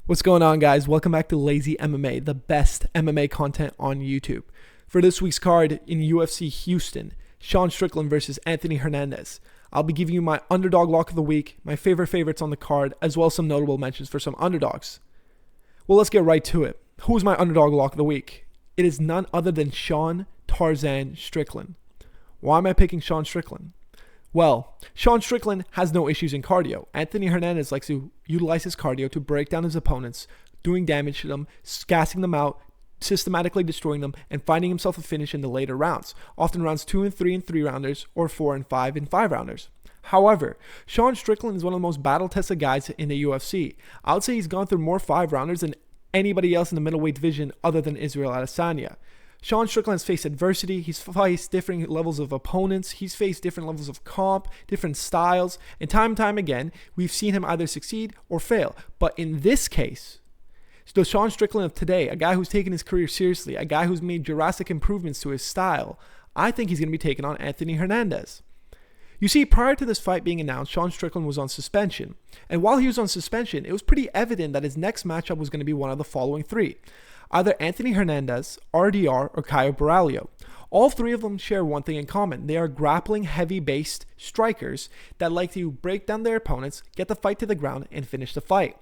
What's going on, guys? Welcome back to Lazy MMA, the best MMA content on YouTube. For this week's card in UFC Houston, Sean Strickland versus Anthony Hernandez. I'll be giving you my underdog lock of the week, my favorites on the card, as well as some notable mentions for some underdogs. Well, let's get right to it. Who's my underdog lock of the week? It is none other than Sean Tarzan Strickland. Why am I picking Sean Strickland? Well, Sean Strickland has no issues in cardio. Anthony Hernandez likes to utilize his cardio to break down his opponents, doing damage to them, gassing them out, systematically destroying them, and finding himself a finish in the later rounds, often rounds 2 and 3 and 3-rounders, or 4 and 5 and 5-rounders. However, Sean Strickland is one of the most battle-tested guys in the UFC. I would say he's gone through more 5-rounders than anybody else in the middleweight division other than Israel Adesanya. Sean Strickland has faced adversity, he's faced different levels of opponents, he's faced different levels of comp, different styles, and time again, we've seen him either succeed or fail. But in this case, the Sean Strickland of today, a guy who's taken his career seriously, a guy who's made drastic improvements to his style, I think he's going to be taking on Anthony Hernandez. You see, prior to this fight being announced, Sean Strickland was on suspension. And while he was on suspension, it was pretty evident that his next matchup was going to be one of the following three. Either Anthony Hernandez, RDR, or Caio Borralho. All three of them share one thing in common. They are grappling heavy-based strikers that like to break down their opponents, get the fight to the ground, and finish the fight.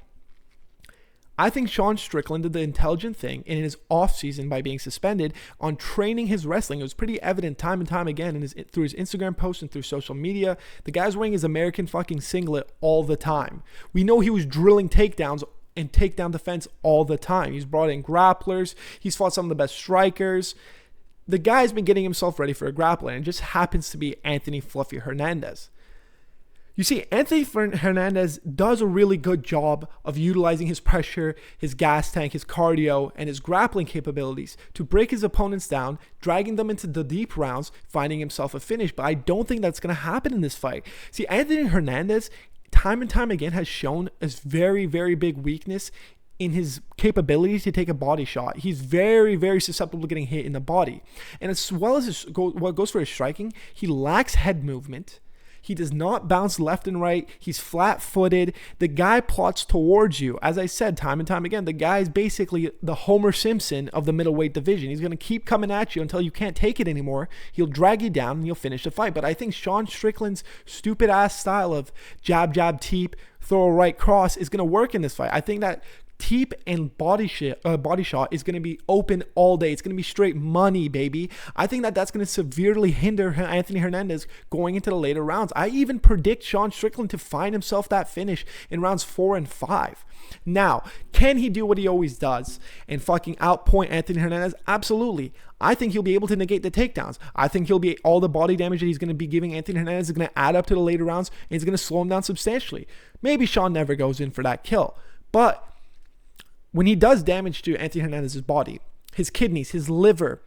I think Sean Strickland did the intelligent thing in his offseason by being suspended on training his wrestling. It was pretty evident time and time again through his Instagram posts and through social media. The guy's wearing his American fucking singlet all the time. We know he was drilling takedowns and takedown defense all the time. He's brought in grapplers. He's fought some of the best strikers. The guy's been getting himself ready for a grappler, and it just happens to be Anthony Fluffy Hernandez. You see, Anthony Hernandez does a really good job of utilizing his pressure, his gas tank, his cardio, and his grappling capabilities to break his opponents down, dragging them into the deep rounds, finding himself a finish. But I don't think that's going to happen in this fight. See, Anthony Hernandez, time and time again, has shown a very, very big weakness in his capability to take a body shot. He's very, very susceptible to getting hit in the body. And as well as what goes for his striking, he lacks head movement. He does not bounce left and right. He's flat-footed. The guy plots towards you. As I said time and time again, the guy is basically the Homer Simpson of the middleweight division. He's going to keep coming at you until you can't take it anymore. He'll drag you down and you'll finish the fight. But I think Sean Strickland's stupid-ass style of jab, jab, teep, throw a right cross is going to work in this fight. I think that teep and body shot is going to be open all day. It's going to be straight money, baby. I think that that's going to severely hinder Anthony Hernandez going into the later rounds. I even predict Sean Strickland to find himself that finish in rounds 4 and 5. Now, can he do what he always does and fucking outpoint Anthony Hernandez? Absolutely. I think he'll be able to negate the takedowns. I think all the body damage that he's going to be giving Anthony Hernandez is going to add up to the later rounds, and it's going to slow him down substantially. Maybe Sean never goes in for that kill, but when he does damage to Anthony Hernandez's body, his kidneys, his liver,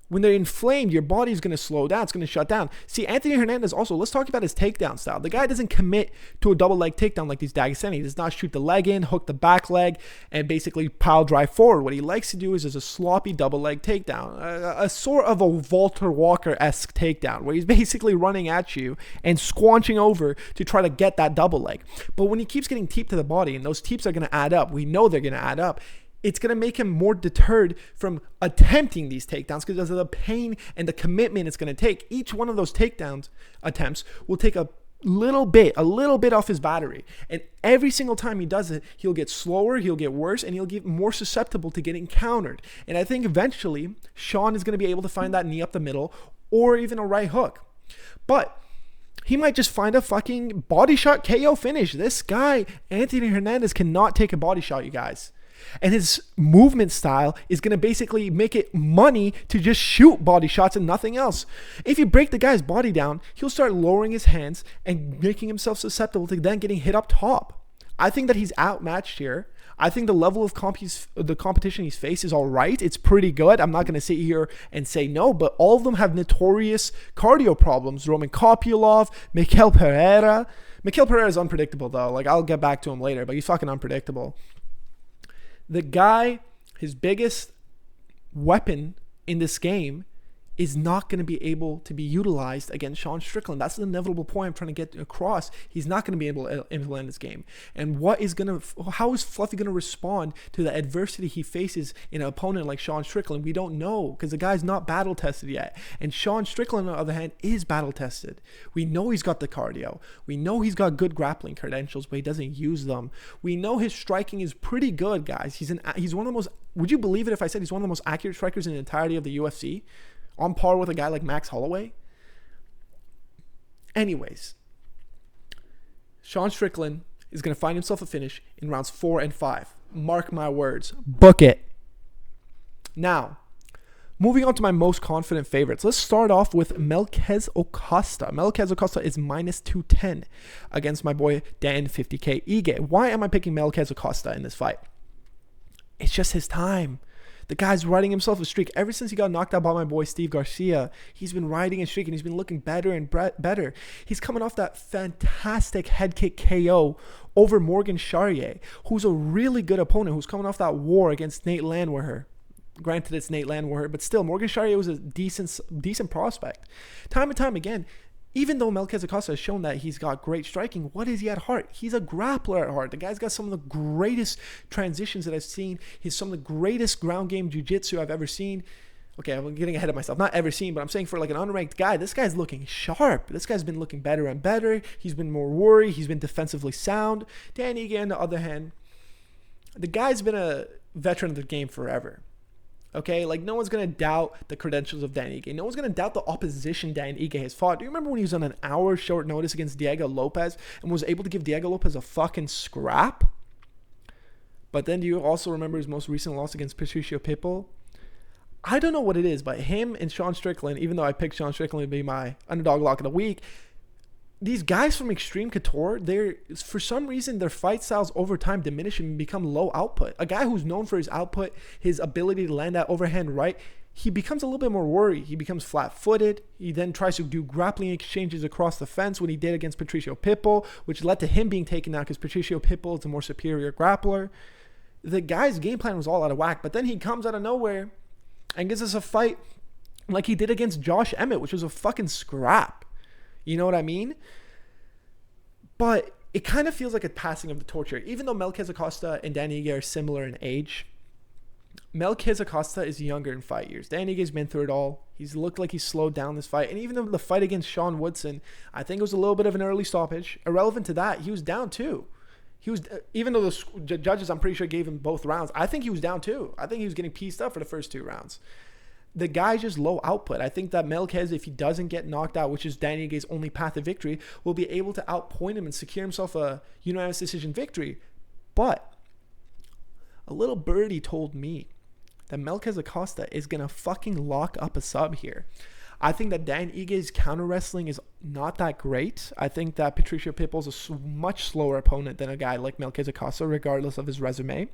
when they're inflamed, your body's going to slow down. It's going to shut down. See, Anthony Hernandez also, let's talk about his takedown style. The guy doesn't commit to a double leg takedown like these Dagestani. He does not shoot the leg in, hook the back leg, and basically pile drive forward. What he likes to do is a sloppy double leg takedown, a sort of a Walter Walker-esque takedown, where he's basically running at you and squanching over to try to get that double leg. But when he keeps getting teeped to the body, and those teeps are going to add up, we know they're going to add up, it's going to make him more deterred from attempting these takedowns because of the pain and the commitment it's going to take. Each one of those takedown attempts will take a little bit off his battery. And every single time he does it, he'll get slower, he'll get worse, and he'll get more susceptible to getting countered. And I think eventually Sean is going to be able to find that knee up the middle or even a right hook. But he might just find a fucking body shot KO finish. This guy, Anthony Hernandez, cannot take a body shot, you guys. And his movement style is going to basically make it money to just shoot body shots and nothing else. If you break the guy's body down, he'll start lowering his hands and making himself susceptible to then getting hit up top. I think that he's outmatched here. I think the level of the competition he's faced is all right. It's pretty good. I'm not going to sit here and say no, but all of them have notorious cardio problems. Roman Kopylov, Mikel Pereira. Mikel Pereira is unpredictable, though. Like, I'll get back to him later, but he's fucking unpredictable. The guy, his biggest weapon in this game is not going to be able to be utilized against Sean Strickland. That's the inevitable point I'm trying to get across. He's not going to be able to implement this game. And how is Fluffy going to respond to the adversity he faces in an opponent like Sean Strickland? We don't know, because the guy's not battle tested yet. And Sean Strickland, on the other hand, is battle tested. We know he's got the cardio. We know he's got good grappling credentials, but he doesn't use them. We know his striking is pretty good, guys. He's one of the most, would you believe it if I said he's one of the most accurate strikers in the entirety of the UFC? On par with a guy like Max Holloway. Anyways, Sean Strickland is going to find himself a finish in rounds 4 and 5. Mark my words. Book it. Now, moving on to my most confident favorites. Let's start off with Melquez Acosta. Melquez Acosta is minus 210 against my boy Dan 50K Ige. Why am I picking Melquez Acosta in this fight? It's just his time. The guy's riding himself a streak. Ever since he got knocked out by my boy Steve Garcia, he's been riding a streak, and he's been looking better and better. He's coming off that fantastic head kick KO over Morgan Charrier, who's a really good opponent, who's coming off that war against Nate Landwehr. Granted, it's Nate Landwehr, but still, Morgan Charrier was a decent prospect. Time and time again, even though Melquez Acosta has shown that he's got great striking, what is he at heart? He's a grappler at heart. The guy's got some of the greatest transitions that I've seen. He's some of the greatest ground game jiu-jitsu I've ever seen. Okay, I'm getting ahead of myself. Not ever seen, but I'm saying for like an unranked guy, this guy's looking sharp. This guy's been looking better and better. He's been more worried. He's been defensively sound. Dan Ige, on the other hand, the guy's been a veteran of the game forever. Okay, like no one's going to doubt the credentials of Dan Ige. No one's going to doubt the opposition Dan Ige has fought. Do you remember when he was on an hour short notice against Diego Lopez and was able to give Diego Lopez a fucking scrap? But then do you also remember his most recent loss against Patricio Pitbull? I don't know what it is, but him and Sean Strickland, even though I picked Sean Strickland to be my underdog lock of the week, these guys from Extreme Couture, for some reason, their fight styles over time diminish and become low output. A guy who's known for his output, his ability to land that overhand right, he becomes a little bit more worried. He becomes flat-footed. He then tries to do grappling exchanges across the fence when he did against Patricio Pitbull, which led to him being taken out because Patricio Pitbull is a more superior grappler. The guy's game plan was all out of whack, but then he comes out of nowhere and gives us a fight like he did against Josh Emmett, which was a fucking scrap. You know what I mean? But it kind of feels like a passing of the torch here. Even though Melquez Acosta and Dan Ige are similar in age, Melquez Acosta is younger in fight years. Dan Ige's been through it all. He's looked like he's slowed down this fight. And even though the fight against Sean Woodson, I think it was a little bit of an early stoppage. Irrelevant to that, he was down too. Even though the judges, I'm pretty sure, gave him both rounds, I think he was down too. I think he was getting pieced up for the first 2 rounds. The guy's just low output. I think that Melquez, if he doesn't get knocked out, which is Dan Ige's only path to victory, will be able to outpoint him and secure himself a unanimous decision victory. But a little birdie told me that Melquez Acosta is going to fucking lock up a sub here. I think that Dan Ige's counter wrestling is not that great. I think that Patricio Pitbull's a much slower opponent than a guy like Melquez Acosta, regardless of his resume.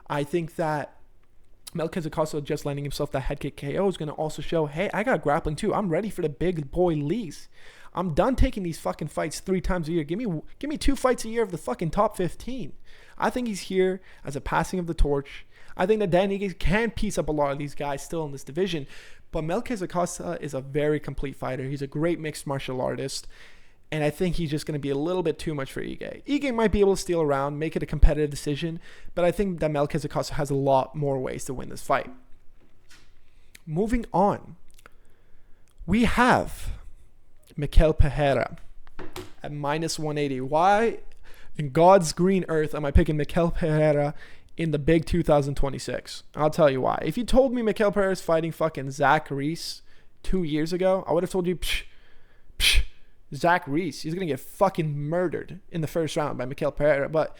I think that Melquez Acosta just landing himself that head kick KO is going to also show, hey, I got grappling too. I'm ready for the big boy leagues. I'm done taking these fucking fights 3 times a year. Give me 2 fights a year of the fucking top 15. I think he's here as a passing of the torch. I think that Dan Ige can piece up a lot of these guys still in this division. But Melquez Acosta is a very complete fighter. He's a great mixed martial artist. And I think he's just going to be a little bit too much for Ige. Ige might be able to steal around, make it a competitive decision, but I think that Melquez Acosta has a lot more ways to win this fight. Moving on, we have Mikel Pereira at minus 180. Why in God's green earth am I picking Mikel Pereira in the big 2026? I'll tell you why. If you told me Mikel Pereira is fighting fucking Zach Reese 2 years ago, I would have told you, psh, Zach Reese, he's going to get fucking murdered in the first round by Mikel Pereira. But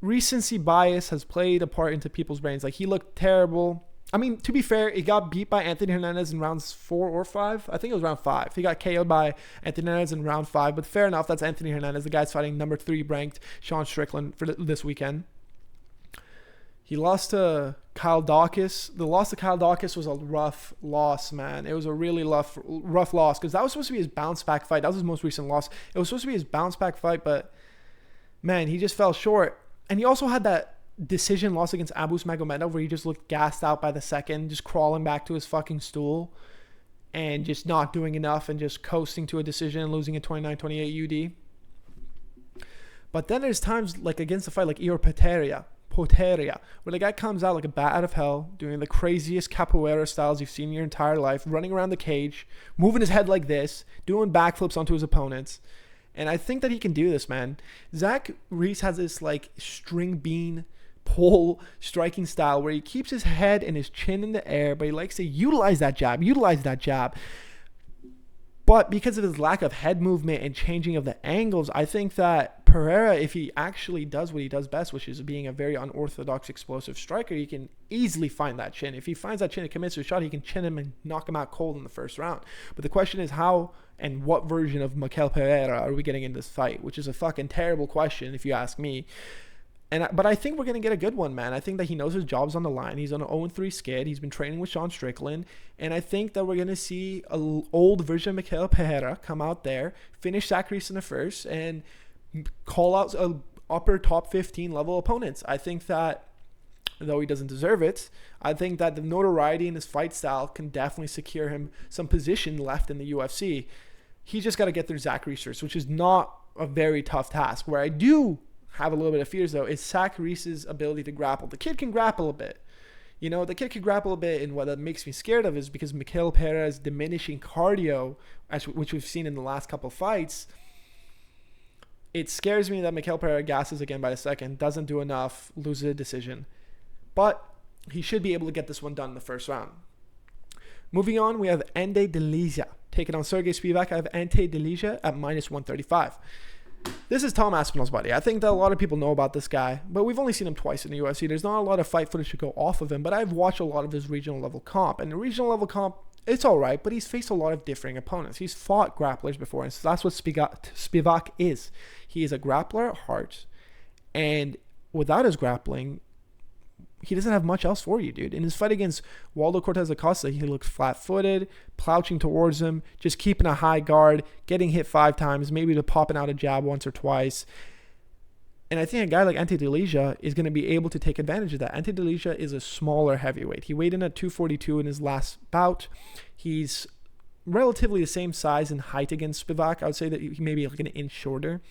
recency bias has played a part into people's brains. Like, he looked terrible. I mean, to be fair, he got beat by Anthony Hernandez in rounds 4 or 5. I think it was round 5. He got KO'd by Anthony Hernandez in round 5. But fair enough, that's Anthony Hernandez. The guy's fighting number 3 ranked Sean Strickland for this weekend. He lost to Kyle Dawkins. The loss to Kyle Dawkins was a rough loss, man. It was a really rough loss because that was supposed to be his bounce back fight. That was his most recent loss. It was supposed to be his bounce back fight, but man, he just fell short. And he also had that decision loss against Abus Magomedov where he just looked gassed out by the second, just crawling back to his fucking stool. and just not doing enough and just coasting to a decision and losing a 29-28 UD. But then there's times like against a fight like Ior Poteria, where the guy comes out like a bat out of hell, doing the craziest capoeira styles you've seen in your entire life, running around the cage, moving his head like this, doing backflips onto his opponents. And I think that he can do this, man. Zach Reese has this like string bean pole striking style where he keeps his head and his chin in the air, but he likes to utilize that jab. But because of his lack of head movement and changing of the angles, I think that Pereira, if he actually does what he does best, which is being a very unorthodox explosive striker, he can easily find that chin. If he finds that chin and commits to a shot, he can chin him and knock him out cold in the first round. But the question is how and what version of Mikel Pereira are we getting in this fight, which is a fucking terrible question if you ask me. But I think we're going to get a good one, man. I think that he knows his job's on the line. He's on an 0-3 skid. He's been training with Sean Strickland. And I think that we're going to see an old version of Mikel Pereira come out there, finish Zach Reese in the first, and call out upper top 15 level opponents. I think that, though he doesn't deserve it, I think that the notoriety in his fight style can definitely secure him some position left in the UFC. He's just got to get through Zach Reese first, which is not a very tough task. Where I do have a little bit of fears, though, is Zach Reese's ability to grapple. The kid can grapple a bit. The kid can grapple a bit, and what that makes me scared of is because Mikel Pereira's diminishing cardio, which we've seen in the last couple fights. It scares me that Mikel Pereira gasses again by the second, doesn't do enough, loses a decision. But he should be able to get this one done in the first round. Moving on, we have Ante Delija taking on Sergey Spivak. I have Ante Delija at -135. This is Tom Aspinall's buddy. I think that a lot of people know about this guy, but we've only seen him twice in the UFC. There's not a lot of fight footage to go off of him, but I've watched a lot of his regional level comp. And the regional level comp, it's all right, but he's faced a lot of differing opponents. He's fought grapplers before, and so that's what Spivak is. He is a grappler at heart, and without his grappling, he doesn't have much else for you, dude. In his fight against Waldo Cortez Acosta, he looks flat-footed, plouching towards him, just keeping a high guard, getting hit 5 times, maybe to popping out a jab once or twice. And I think a guy like Ante Delija is going to be able to take advantage of that. Ante Delija is a smaller heavyweight. He weighed in at 242 in his last bout. He's relatively the same size and height against Spivak. I would say that he may be like an inch shorter.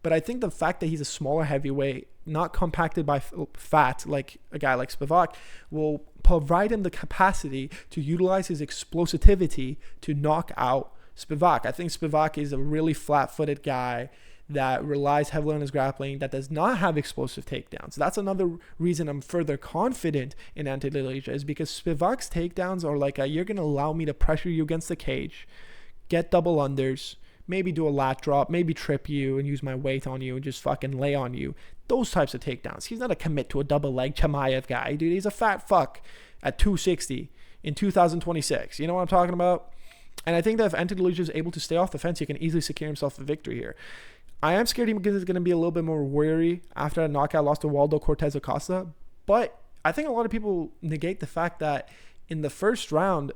But I think the fact that he's a smaller heavyweight, not compacted by fat like a guy like Spivak, will provide him the capacity to utilize his explosivity to knock out Spivak. I think Spivak is a really flat-footed guy that relies heavily on his grappling, that does not have explosive takedowns. That's another reason I'm further confident in Ante Delija, is because Spivak's takedowns are like you're going to allow me to pressure you against the cage, get double unders, maybe do a lat drop, maybe trip you and use my weight on you and just fucking lay on you. Those types of takedowns. He's not a commit to a double leg Chimaev guy, dude. He's a fat fuck at 260 in 2026. You know what I'm talking about? And I think that if Ante Delija is able to stay off the fence, he can easily secure himself a victory here. I am scared he's going to be a little bit more wary after a knockout loss to Waldo Cortez Acosta, but I think a lot of people negate the fact that in the first round,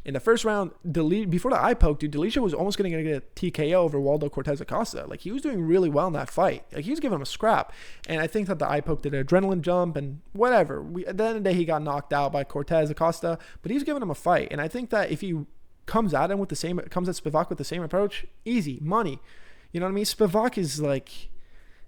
before the eye poke, dude, Delija was almost going to get a TKO over Waldo Cortez Acosta. Like, he was doing really well in that fight. Like, he was giving him a scrap. And I think that the eye poke did an adrenaline jump and whatever. At the end of the day, he got knocked out by Cortez Acosta, but he was giving him a fight. And I think that if he comes at Spivak with the same approach, easy, money. You know what I mean? Spivak is like,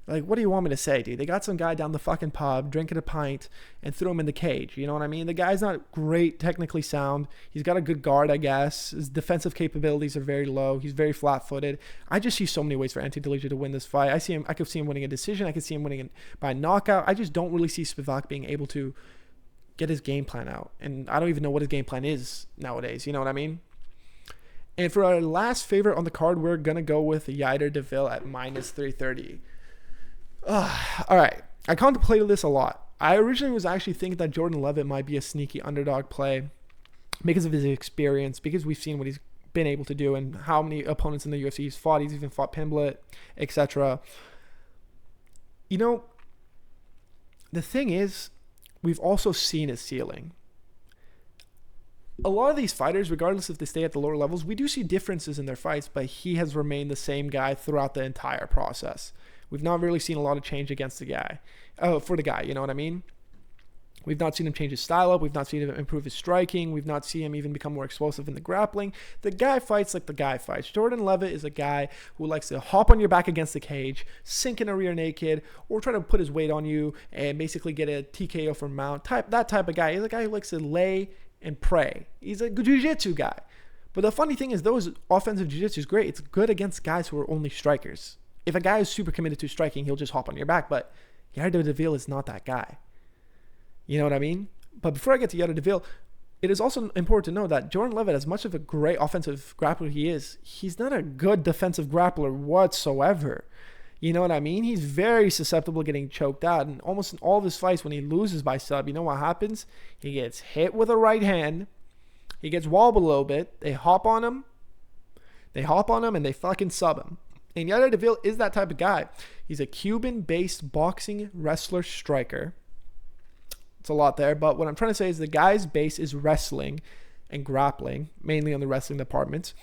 what do you want me to say, dude? They got some guy down the fucking pub drinking a pint and threw him in the cage. You know what I mean? The guy's not great, technically sound. He's got a good guard, I guess. His defensive capabilities are very low. He's very flat-footed. I just see so many ways for Ante Delija to win this fight. I could see him winning a decision. I could see him winning by knockout. I just don't really see Spivak being able to get his game plan out. And I don't even know what his game plan is nowadays. You know what I mean? And for our last favorite on the card, we're going to go with Yair Deville at -330. All right. I contemplated this a lot. I originally was actually thinking that Jordan Levitt might be a sneaky underdog play because of his experience, because we've seen what he's been able to do and how many opponents in the UFC he's fought. He's even fought Pimblett, etc. You know, the thing is, we've also seen his ceiling. A lot of these fighters, regardless if they stay at the lower levels, we do see differences in their fights, but he has remained the same guy throughout the entire process. We've not really seen a lot of change against the guy, for the guy, you know what I mean? We've not seen him change his style up. We've not seen him improve his striking. We've not seen him even become more explosive in the grappling. The guy fights like the guy fights. Jordan Levitt is a guy who likes to hop on your back against the cage, sink in a rear naked, or try to put his weight on you and basically get a TKO from mount. That type of guy. He's a guy who likes to lay and pray. He's a jiu-jitsu guy. But the funny thing is, those offensive jiu-jitsu is great. It's good against guys who are only strikers. If a guy is super committed to striking, he'll just hop on your back. But Yarde Deville is not that guy. You know what I mean? But before I get to Yarde Deville, it is also important to know that Jordan Levitt, as much of a great offensive grappler he is, he's not a good defensive grappler whatsoever. You know what I mean? He's very susceptible to getting choked out. And almost in all of his fights, when he loses by sub, you know what happens? He gets hit with a right hand. He gets wobbled a little bit. They hop on him. And they fucking sub him. And Yarde Deville is that type of guy. He's a Cuban-based boxing wrestler striker. It's a lot there, but what I'm trying to say is the guy's base is wrestling and grappling, mainly on the wrestling department.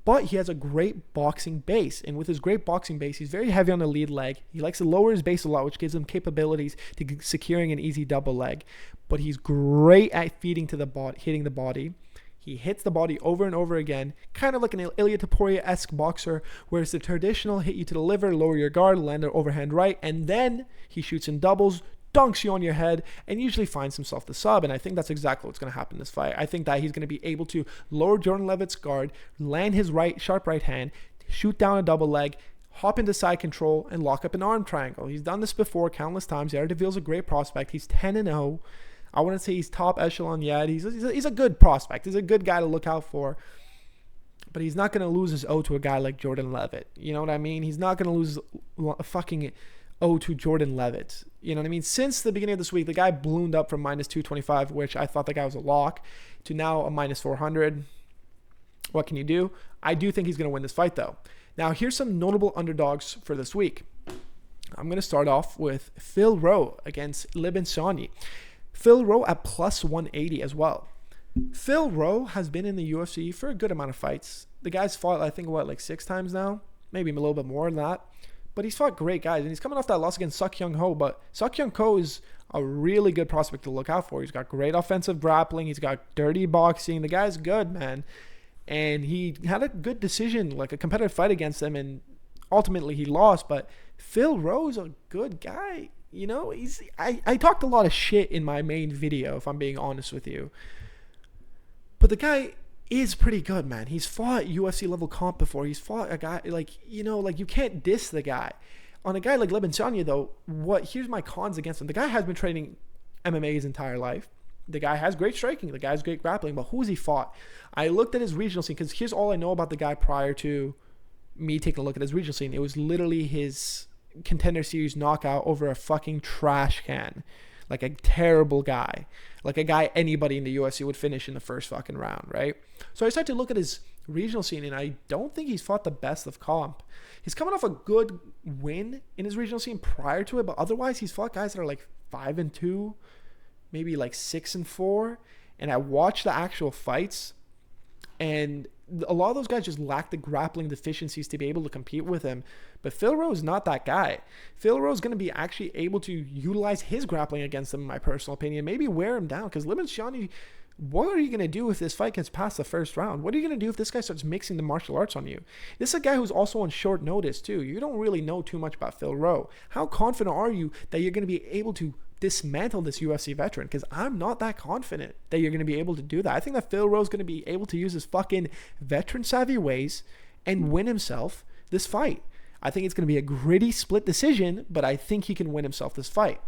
But he has a great boxing base, and with his great boxing base, he's very heavy on the lead leg. He likes to lower his base a lot, which gives him capabilities to securing an easy double leg. But he's great at hitting the body. He hits the body over and over again, kind of like an Ilia Topuria-esque boxer, whereas the traditional hit you to the liver, lower your guard, land an overhand right, and then he shoots in doubles, dunks you on your head, and usually finds himself the sub. And I think that's exactly what's going to happen in this fight. I think that he's going to be able to lower Jordan Levitt's guard, land his sharp right hand, shoot down a double leg, hop into side control, and lock up an arm triangle. He's done this before countless times. Yarde Deville's a great prospect. He's 10-0. I wouldn't say he's top echelon yet. He's a good prospect. He's a good guy to look out for. But he's not going to lose his O to a guy like Jordan Levitt. You know what I mean? He's not going to lose a fucking O to Jordan Levitt. You know what I mean? Since the beginning of this week, the guy ballooned up from minus 225, which I thought the guy was a lock, to now a minus 400. What can you do? I do think he's going to win this fight, though. Now, here's some notable underdogs for this week. I'm going to start off with Phil Rowe against Libin Sonyi. Phil Rowe at plus 180 as well. Phil Rowe has been in the UFC for a good amount of fights. The guy's fought, I think, like 6 times now? Maybe a little bit more than that. But he's fought great guys, and he's coming off that loss against Suk Young Ho. But Suk Young Ho is a really good prospect to look out for. He's got great offensive grappling. He's got dirty boxing. The guy's good, man. And he had a good decision, like a competitive fight against him, and ultimately he lost. But Phil Rowe's a good guy. You know, I talked a lot of shit in my main video, if I'm being honest with you. But the guy is pretty good, man. He's fought UFC level comp before. He's fought a guy you can't diss the guy. On a guy like Libin Sonyi, though, here's my cons against him. The guy has been training MMA his entire life. The guy has great striking. The guy has great grappling. But who has he fought? I looked at his regional scene, because here's all I know about the guy prior to me taking a look at his regional scene. It was literally his Contender Series knockout over a fucking trash can. Like a terrible guy. Like a guy anybody in the UFC would finish in the first fucking round, right? So I started to look at his regional scene, and I don't think he's fought the best of comp. He's coming off a good win in his regional scene prior to it, but otherwise he's fought guys that are like 5-2, maybe like 6-4. And I watched the actual fights, and a lot of those guys just lack the grappling deficiencies to be able to compete with him. But Phil Rowe is not that guy. Phil Rowe is going to be actually able to utilize his grappling against him, in my personal opinion. Maybe wear him down, because Libin Sonyi, what are you going to do if this fight gets past the first round? What are you going to do if this guy starts mixing the martial arts on you? This is a guy who's also on short notice, too. You don't really know too much about Phil Rowe. How confident are you that you're going to be able to dismantle this UFC veteran? Because I'm not that confident that you're going to be able to do that. I think that Phil Rowe's going to be able to use his fucking veteran savvy ways and win himself this fight. I think it's going to be a gritty split decision, but I think he can win himself this fight.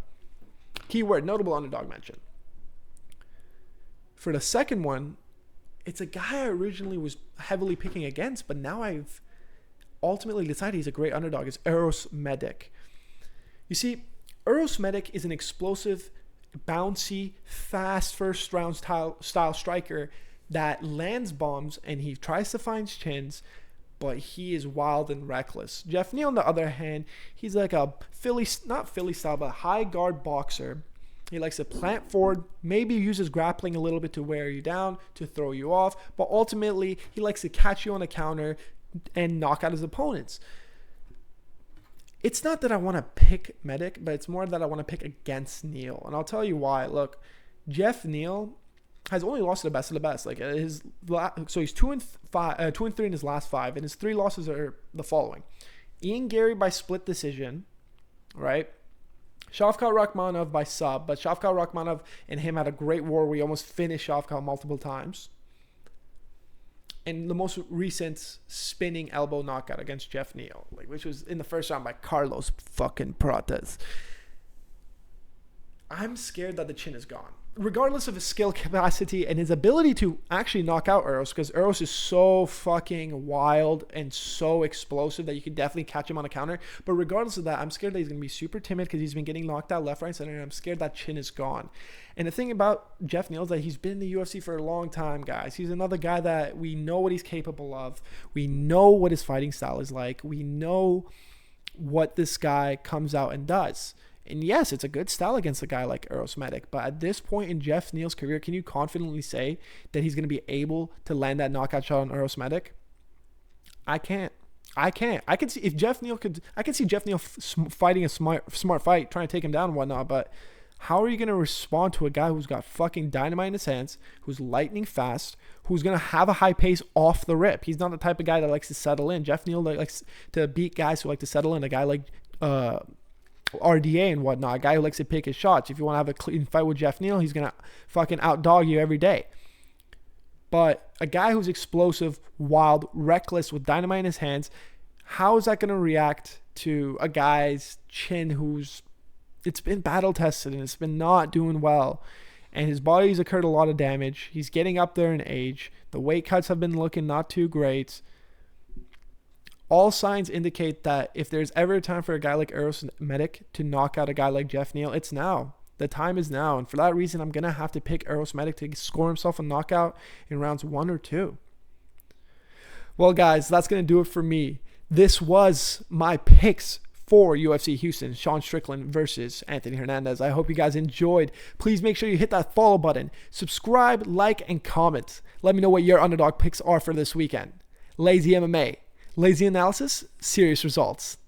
Keyword, notable underdog mention. For the second one, it's a guy I originally was heavily picking against, but now I've ultimately decided he's a great underdog. It's Uros Medic. You see, Uros Medic is an explosive, bouncy, fast first round style striker that lands bombs, and he tries to find chins, but he is wild and reckless. Jeff Neal, on the other hand, he's like a not Philly style, but high guard boxer. He likes to plant forward, maybe uses grappling a little bit to wear you down, to throw you off, but ultimately he likes to catch you on a counter and knock out his opponents. It's not that I want to pick Medic, but it's more that I want to pick against Neal. And I'll tell you why. Look, Jeff Neal has only lost to the best of the best. Like so he's 2-3 in his last 5, and his 3 losses are the following: Ian Gary by split decision, right? Shavkat Rakhmonov by sub, but Shavkat Rakhmonov and him had a great war where he almost finished Shavkat multiple times. And the most recent spinning elbow knockout against Jeff Neal, which was in the first round by Carlos fucking Prates. I'm scared that the chin is gone. Regardless of his skill capacity and his ability to actually knock out Eros, because Eros is so fucking wild and so explosive that you can definitely catch him on a counter. But regardless of that, I'm scared that he's going to be super timid because he's been getting knocked out left, right, center, and I'm scared that chin is gone. And the thing about Jeff Neal is that he's been in the UFC for a long time, guys. He's another guy that we know what he's capable of. We know what his fighting style is like. We know what this guy comes out and does. And yes, it's a good style against a guy like Eros Medic. But at this point in Jeff Neal's career, can you confidently say that he's going to be able to land that knockout shot on Eros Medic? I can't. I can see if Jeff Neal could. I can see Jeff Neal fighting a smart fight, trying to take him down and whatnot. But how are you going to respond to a guy who's got fucking dynamite in his hands, who's lightning fast, who's going to have a high pace off the rip? He's not the type of guy that likes to settle in. Jeff Neal likes to beat guys who like to settle in. A guy like RDA and whatnot, a guy who likes to pick his shots. If you want to have a clean fight with Jeff Neal, he's going to fucking outdog you every day. But a guy who's explosive, wild, reckless, with dynamite in his hands, how is that going to react to a guy's chin it's been battle tested and it's been not doing well? And his body's incurred a lot of damage. He's getting up there in age. The weight cuts have been looking not too great. All signs indicate that if there's ever a time for a guy like Eros Medic to knock out a guy like Jeff Neal, it's now. The time is now. And for that reason, I'm going to have to pick Eros Medic to score himself a knockout in rounds 1 or 2. Well, guys, that's going to do it for me. This was my picks for UFC Houston, Sean Strickland versus Anthony Hernandez. I hope you guys enjoyed. Please make sure you hit that follow button, subscribe, like, and comment. Let me know what your underdog picks are for this weekend. Lazy MMA. Lazy analysis, serious results.